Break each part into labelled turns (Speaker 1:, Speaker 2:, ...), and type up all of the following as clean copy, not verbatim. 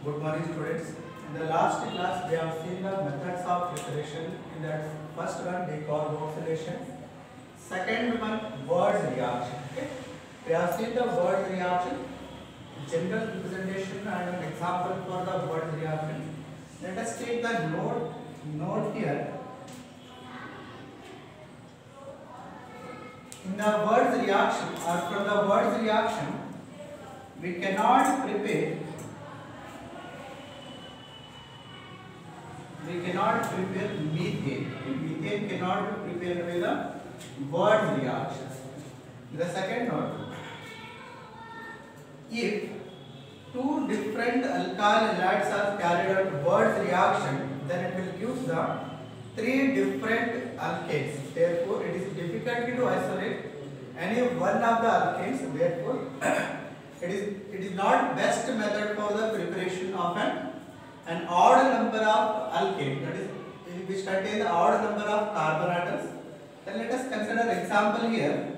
Speaker 1: Good morning, students. In the last class, we have seen the methods of preparation. In that first one, decarboxylation. Second one, word reaction. Okay. We have seen the word reaction, general representation, and an example for the word reaction. Let us take the note here. In the words reaction or from the words reaction, we cannot prepare methane. Methane cannot be prepared with the word reaction. The second note, if two different alkyl halides are carried out word reaction, then it will give the three different alkanes. Therefore, it is difficult to isolate any one of the alkanes. Therefore, it is not best method for the preparation of an odd number of alkane, that is which contain the odd number of carbon atoms. Then let us consider example here.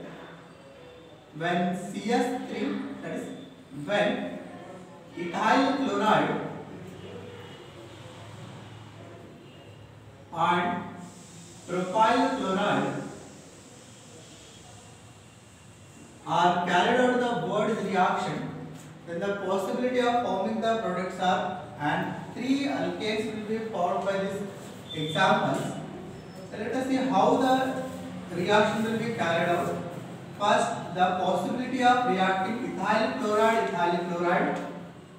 Speaker 1: When CS3, that is when ethyl chloride and propyl chloride are carried out the word reaction, then the possibility of forming the products are, and three alkanes will be formed by these examples. So let us see how the reaction will be carried out. First, the possibility of reacting ethyl chloride,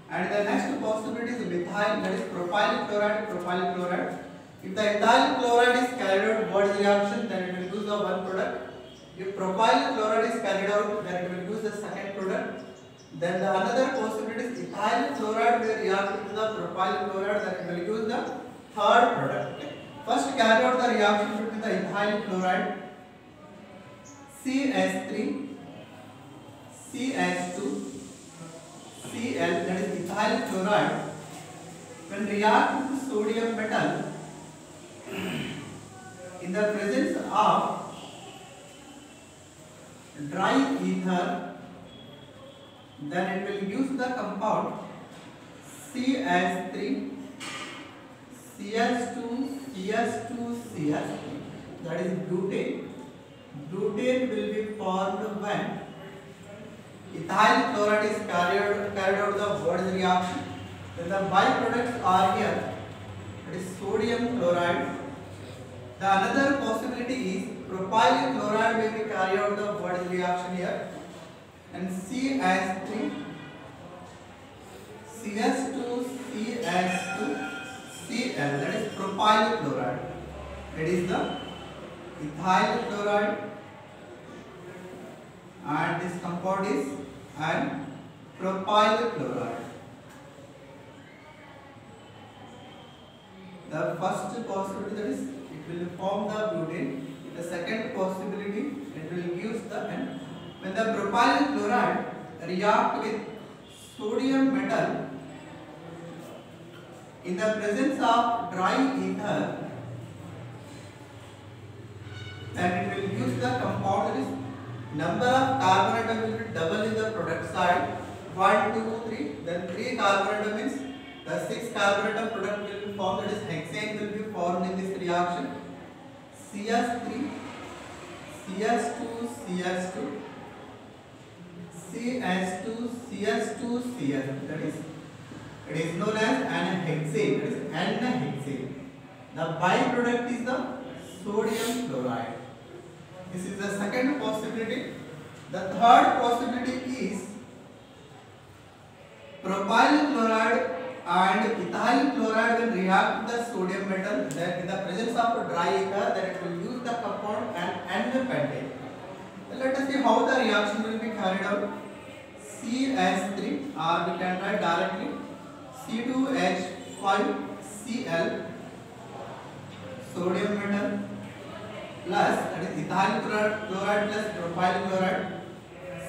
Speaker 1: and the next possibility is methyl, that is propyl chloride. If the ethyl chloride is carried out word reaction, then it will use the one product. If propyl chloride is carried out, then it will use the second product. Then the another possibility is ethyl chloride will react with the propyl chloride, then it will use the third product. First, carry out the reaction between the ethyl chloride, CH3, CH2, Cl, that is ethyl chloride, when react with sodium metal in the presence of dry ether, then it will use the compound CH3, CH2, CH2, that is butane. Butane will be formed when ethyl chloride is carried out the word reaction. Then the byproducts are here, that is sodium chloride. The another possibility is propyl chloride will be carried out the word reaction here, and CH3, CH2, CH2, Cl, that is propyl chloride. It is the ethyl chloride, and this compound is an propyl chloride. The first possibility, that is it will form the butane. The second possibility, it will use the N. When the propyl chloride react with sodium metal in the presence of dry ether, then it will use the compound, that is number of carbon atom will be double in the product side, 1, 2, 3, then 3 carbon atom means the 6 carbon atom product will be formed, that is hexane will be formed in this reaction. CH3, CH2, CH2, CH2, CH2, that is it is known as an hexane, that is N-hexane. The byproduct is the sodium chloride. This is the second possibility. The third possibility is propyl chloride and ethyl chloride will react with the sodium metal, then in the presence of dry ether, then it will use the compound N-pentane. Let us see how the reaction will be carried out. CH3, or we can write directly C2H5Cl, sodium metal, plus, that is ethyl chloride plus propyl chloride,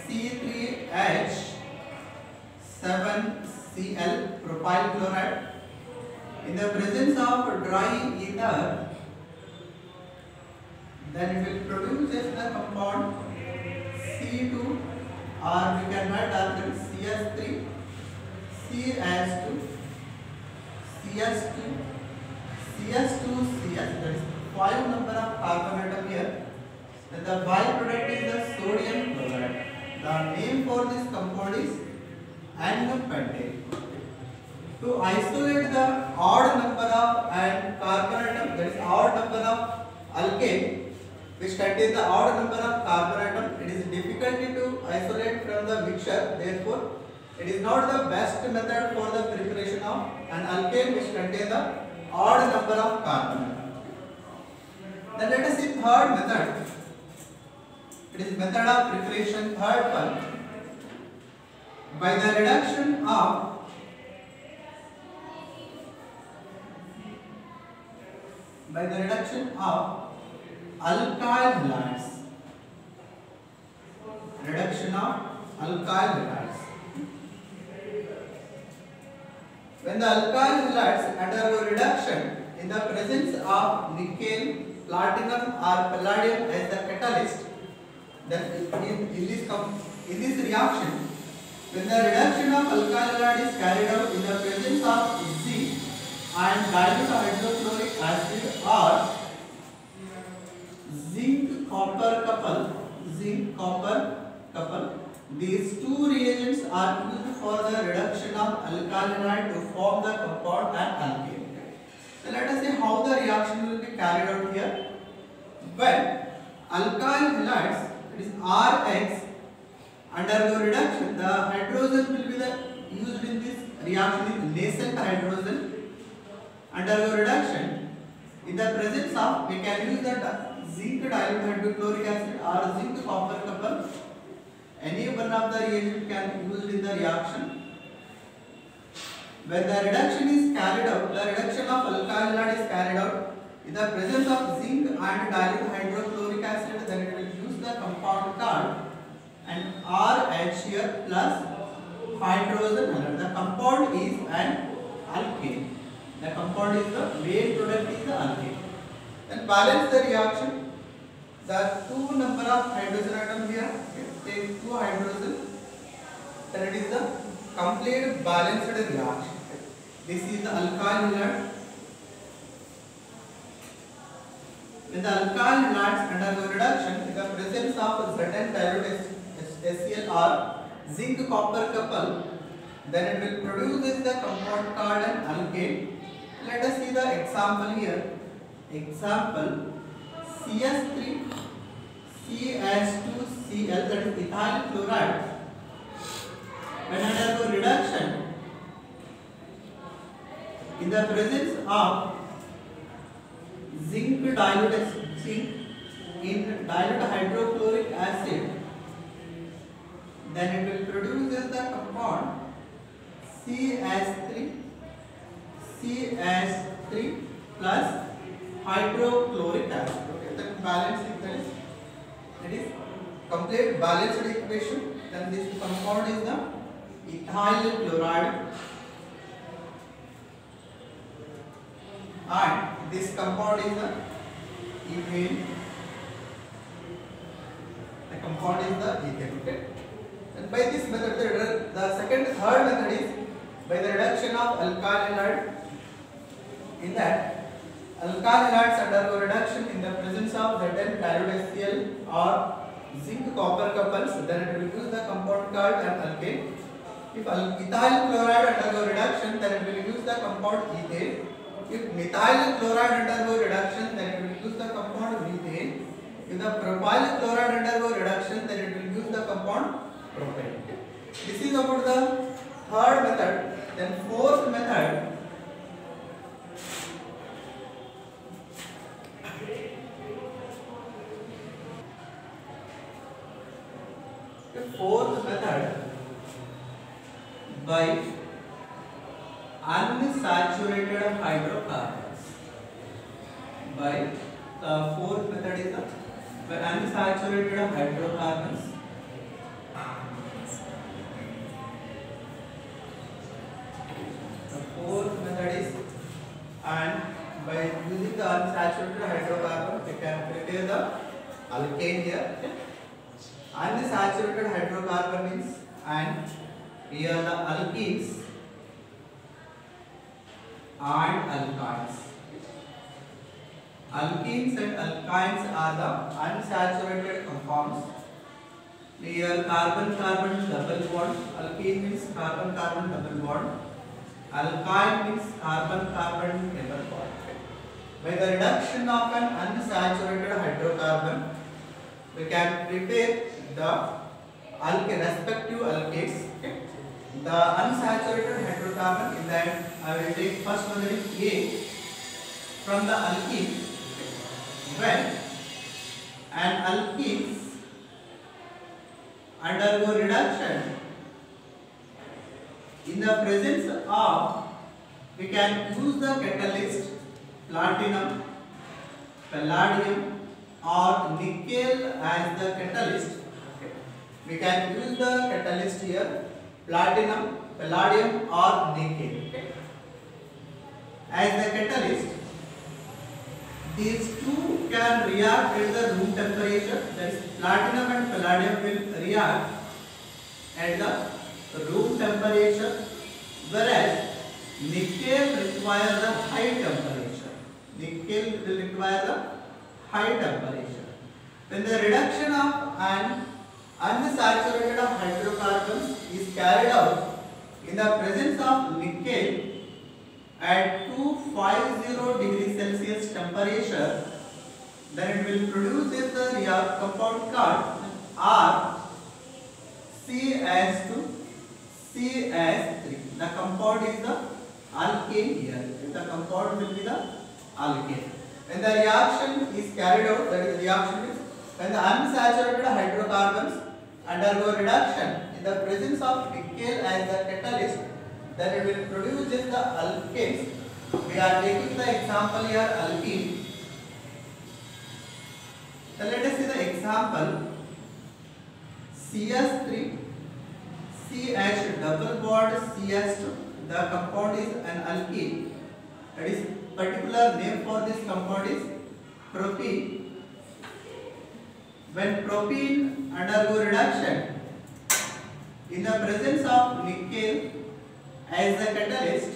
Speaker 1: C3H7Cl, propyl chloride. In the presence of dry ether, then it will produce the compound C2, or we can write as CH3, CH2, CS2, CS2, that is 5 number of carbon atom here. Then the byproduct is the sodium chloride. The name for this compound is ammonium pentane. To isolate the odd number of carbon atom, that is odd number of alkane which contains the odd number of carbon atom, it is difficult to isolate from the mixture. Therefore, it is not the best method for the preparation of an alkane which contains the odd number of carbon atom. Then let us see third method. It is method of preparation, third one. By the reduction of alkyl halides. Reduction of alkyl halides. When the alkyl halides undergo reduction in the presence of nickel, platinum or palladium as the catalyst, then in this reaction, when the reduction of alkyl halide is carried out in the presence of zinc and dilute hydrochloric acid or zinc copper couple, these two reagents are used for the reduction of alkyl halide to form the compound and alkane. So let us see how the reaction will be carried out here. When alkyl halides, it is RX, undergo reduction, the hydrogen will be used in this reaction is nascent hydrogen. Undergo reduction in the presence of, we can use the zinc dilute hydrochloric acid or zinc copper couple. Any one of the reagent can be used in the reaction. When the reduction is carried out, the reduction of alkyl halide is carried out in the presence of zinc and dilute hydrochloric acid, then it will use the compound called and RH here plus hydrogen halide. The compound is an alkane. The compound is the main product is the alkane. Then balance the reaction. The two number of hydrogen atom here, take two hydrogen, then it is the complete balanced reaction. This is the alkyl halide. When the alkyl halides undergo reduction in the presence of certain dilute HCl or zinc copper couple, then it will produce the compound called an alkane. Let us see the example here. Example CS3 CH2Cl, that is ethyl chloride. When undergo reduction in the presence of zinc in dilute hydrochloric acid, then it will produce the compound CH3 plus hydrochloric acid. Okay, the balance equation. It is complete balanced equation. Then this compound is the ethyl chloride, and this compound is the ethane. The compound is the ethane. Okay. And by this method, third method is by the reduction of alkyl halide. In that, alkyl halides undergo reduction in the presence of certain dilute HCl or zinc copper couples, then it will use the compound called an alkane. If ethyl chloride undergo reduction, then it will use the compound ethane. If methyl chloride undergo reduction, then it will use the compound methane. If the propyl chloride undergo reduction, then it will use the compound propane. This is about the third method. Then fourth method. The fourth method, by unsaturated hydrocarbons. By the fourth method is by unsaturated hydrocarbons. The fourth method is, and by using the unsaturated hydrocarbon, we can prepare the alkane here. Okay? Unsaturated hydrocarbon means, and here the alkenes and alkynes. Alkenes and alkynes are the unsaturated compounds. Here carbon-carbon double bond. Alkene means carbon-carbon double bond. Alkyne means carbon-carbon triple bond. By the reduction of an unsaturated hydrocarbon, we can prepare the respective alkanes. The unsaturated hydrocarbon, in that I will take first one, that is A, from the alkene. When an alkenes undergo reduction in the presence of, we can use the catalyst platinum, palladium or nickel as the catalyst. We can use the catalyst here, platinum, palladium or nickel as the catalyst. These two can react at the room temperature. That is, platinum and palladium will react at the room temperature, whereas nickel requires the high temperature. Nickel will require the high temperature. When the reduction of an unsaturated hydrocarbons is carried out in the presence of nickel at 250 degrees Celsius temperature, then it will produce the compound called RCS2 CS3. The compound is the alkane here. The compound will be the alkane. When the reaction is carried out, that is, the reaction is when the unsaturated hydrocarbons undergo reduction in the presence of nickel as the catalyst, then it will produce the alkanes. We are taking the example here, alkene. So let us see the example. CS3 CH double bond CS2. The compound is an alkene. That is, particular name for this compound is propene. When propene undergo reduction in the presence of nickel as the catalyst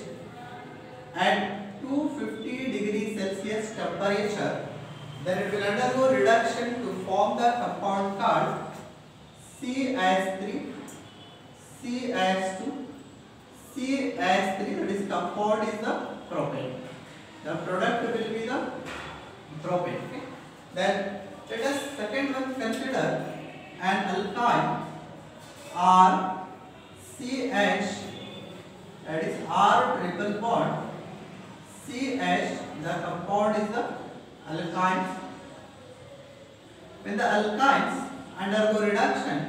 Speaker 1: at 250 degrees Celsius temperature, then it will undergo reduction to form the compound called CH3 CH2 CH3. That is, compound is the propane. The product will be the propane. Then let us second one consider an alkyne RCH, that is R triple bond CH. The compound is the alkynes. When the alkynes undergo reduction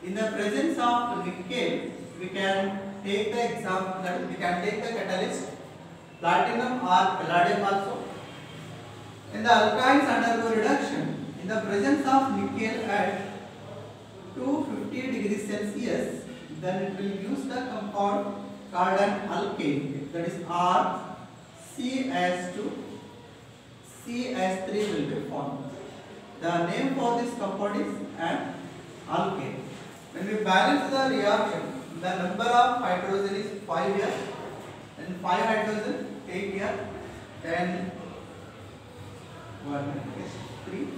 Speaker 1: in the presence of nickel, we can take the example, that we can take the catalyst platinum or palladium also. When the alkynes undergo reduction in the presence of nickel at 250 degrees Celsius, then it will use the compound called an alkane. That is, RCS2 CH3 will be formed. The name for this compound is an alkane. When we balance the reaction, the number of hydrogen is 5 here, and 5 hydrogen 8 here, then 1 3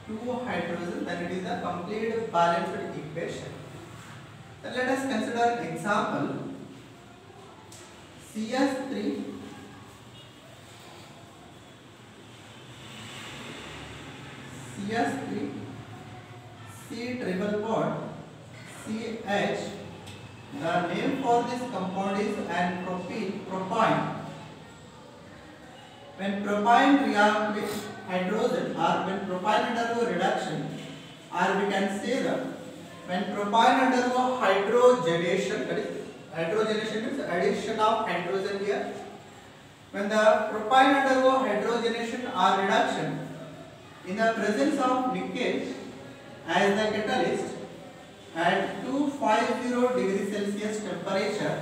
Speaker 1: 2 hydrogen, then it is a complete balanced equation. Then let us consider an example. CS3 C triple bond CH. The name for this compound is an propine. When propine react with hydrogen, or when propine undergo reduction, or we can say that when propine undergo hydrogenation, that is, hydrogenation means addition of hydrogen here. When the propine undergo hydrogenation or reduction in the presence of nickel as the catalyst at 250 degrees Celsius temperature,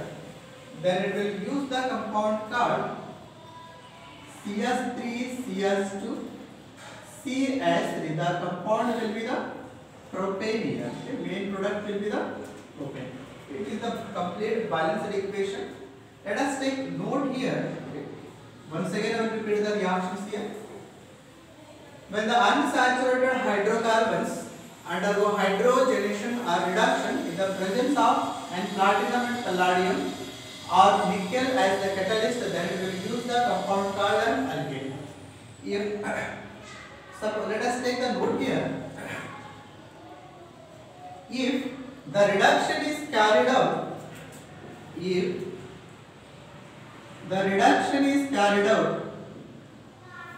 Speaker 1: then it will use the compound called CS3 CS2 CS3. The compound will be the propane here. Okay, main product will be the propane. It is the complete balanced equation. Let us take note here. Once again, I will repeat the reactions here. When the unsaturated hydrocarbons undergo hydrogenation or reduction in the presence of platinum and palladium or nickel as the catalyst, then it will use the compound called an alkane. So let us take the note here. If the reduction is carried out,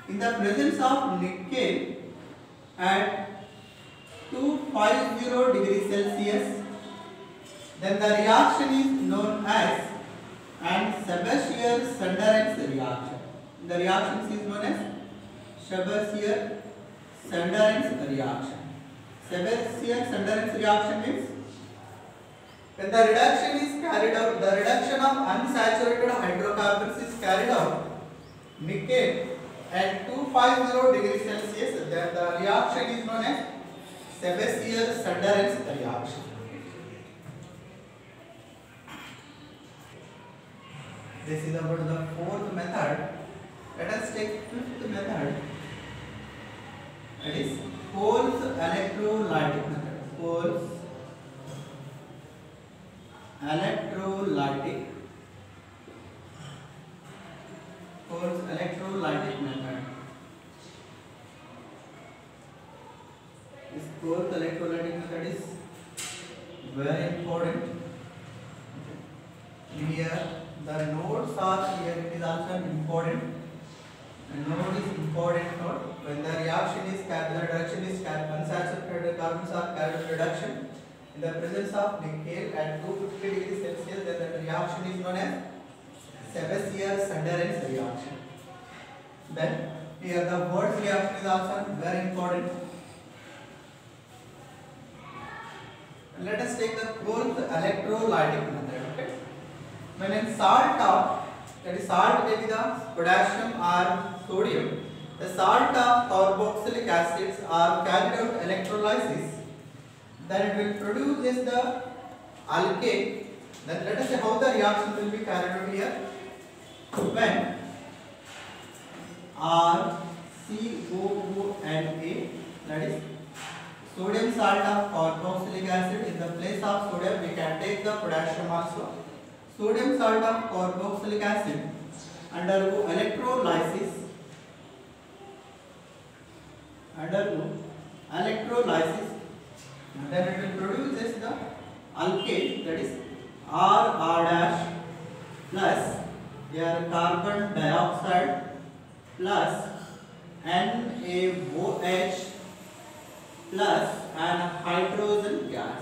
Speaker 1: in the presence of nickel at 250 degrees Celsius, then the reaction is known as Chebyshev-Sundarex reaction. The reaction is known as Chebyshev-Sundarex reaction. Chebyshev-Sundarex reaction means when the reduction is carried out, the reduction of unsaturated hydrocarbons is carried out, nickel at 250 degrees Celsius, then the reaction is known as Chebyshev-Sundarex reaction. This is about the fourth method. Let us take fifth method. That is Cole's electrolytic method. Cole's electrolytic method. This Cole's electrolytic method is very important. Here the nodes are here. It is also important. The node is important node. When the reaction is carried, the reduction is carried, unsaturated carbons are carried reduction in the presence of nickel at 250 degrees Celsius, then the reaction is known as Chebyshev-Sundarex reaction. Then here the word reaction is also very important. Let us take the Cole's electrolytic method. Okay. When in salt of, that is salt may be the potassium or sodium, the salt of carboxylic acids are carried out electrolysis, then it will produce the alkane. Then let us see how the reaction will be carried out here. When RCOONA, that is sodium salt of carboxylic acid, in the place of sodium we can take the potassium also. Sodium salt of carboxylic acid undergo electrolysis, then it will produce the alkane, that is RR- plus here carbon dioxide plus NaOH plus and hydrogen gas.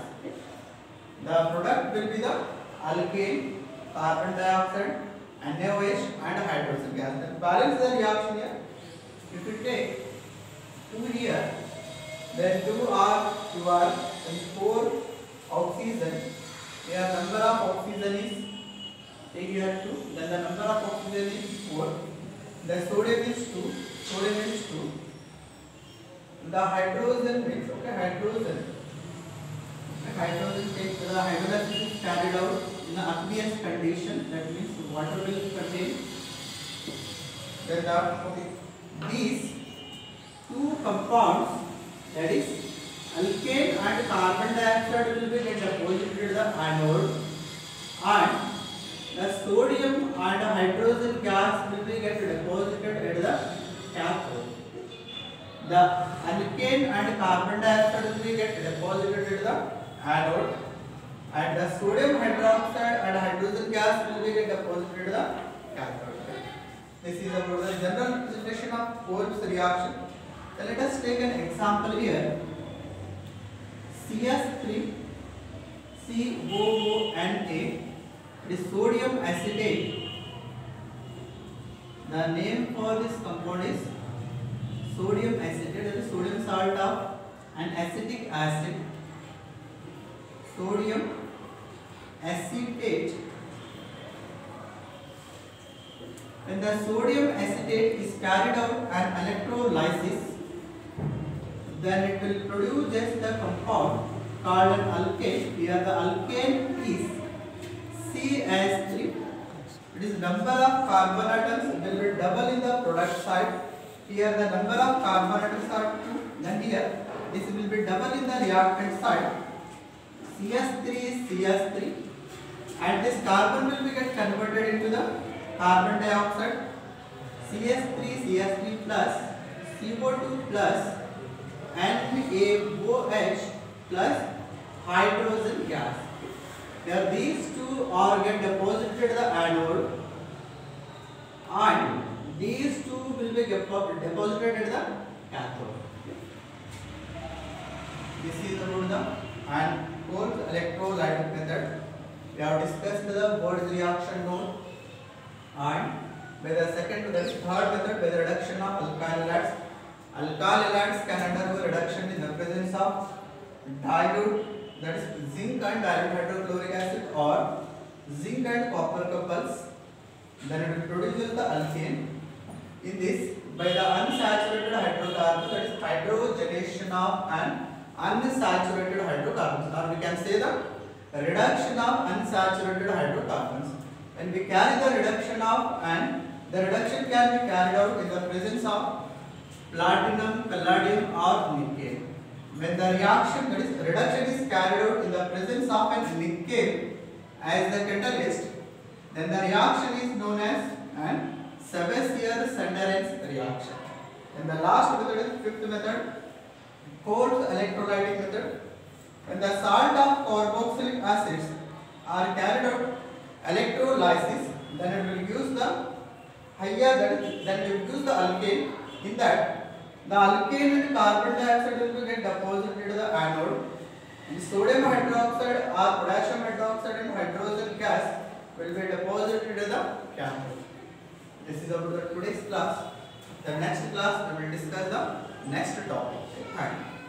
Speaker 1: The product will be the alkane, carbon dioxide, NaOH and hydrogen gas. Then balance the reaction here. If you take 2 here, then 2 are and 4 oxygen. Here number of oxygen is, take here 2, then the number of oxygen is 4. The sodium is 2. The hydrogen means, hydrogen takes the hydrolysis is carried out in the aqueous condition, that means water will contain. Then these two compounds, that is alkane and carbon dioxide, will be deposited in the anode, and the sodium and hydrogen gas will be deposited at the cathode. The alkane and carbon dioxide will be deposited at the anode, and the sodium hydroxide and hydrogen gas will be deposited at the cathode. This is about the general representation of Cole's reaction. So let us take an example here. CS3 COONA, it is sodium acetate. The name for this compound is sodium acetate, that is sodium salt of an acetic acid. Sodium acetate. When the sodium acetate is carried out an electrolysis, then it will produce just the compound called an alkane. Here the alkane is CH3, it is number of carbon atoms will be double in the product side. Here the number of carbon atoms are 2. Then here this will be double in the reactant side. CH3, and this carbon will be get converted into the carbon dioxide. CH3 plus CO2 plus NaOH plus hydrogen gas. Now these two are get deposited at the anode, and these two will be deposited at the cathode. This is about the and fourth electrolytic method. We have discussed the Bode's reaction node, and by the second, that is third method, by the reduction of alkyl halides. Alkyl halides can undergo reduction in the presence of dilute, that is zinc and dilute hydrochloric acid, or zinc and copper couples. Then it will produce the alkane. In this, by the unsaturated hydrocarbons, that is hydrogenation of an unsaturated hydrocarbons, or we can say the reduction of unsaturated hydrocarbons. When we carry the reduction of, and the reduction can be carried out in the presence of platinum, palladium or nickel. When the reaction, that is reduction, is carried out in the presence of a nickel as the catalyst, then the reaction is known as an Sebestier-Senderen's reaction. And the last method is fifth method, cold electrolytic method. When the salt of carboxylic acids are carried out electrolysis, then it will use the higher, then it will use the alkane. In that, the alkane and carbon dioxide will get deposited to the anode, and sodium hydroxide or potassium hydroxide and hydrogen gas will be deposited to the cathode. This is about today's class. The next class we will discuss the next topic. Thank you.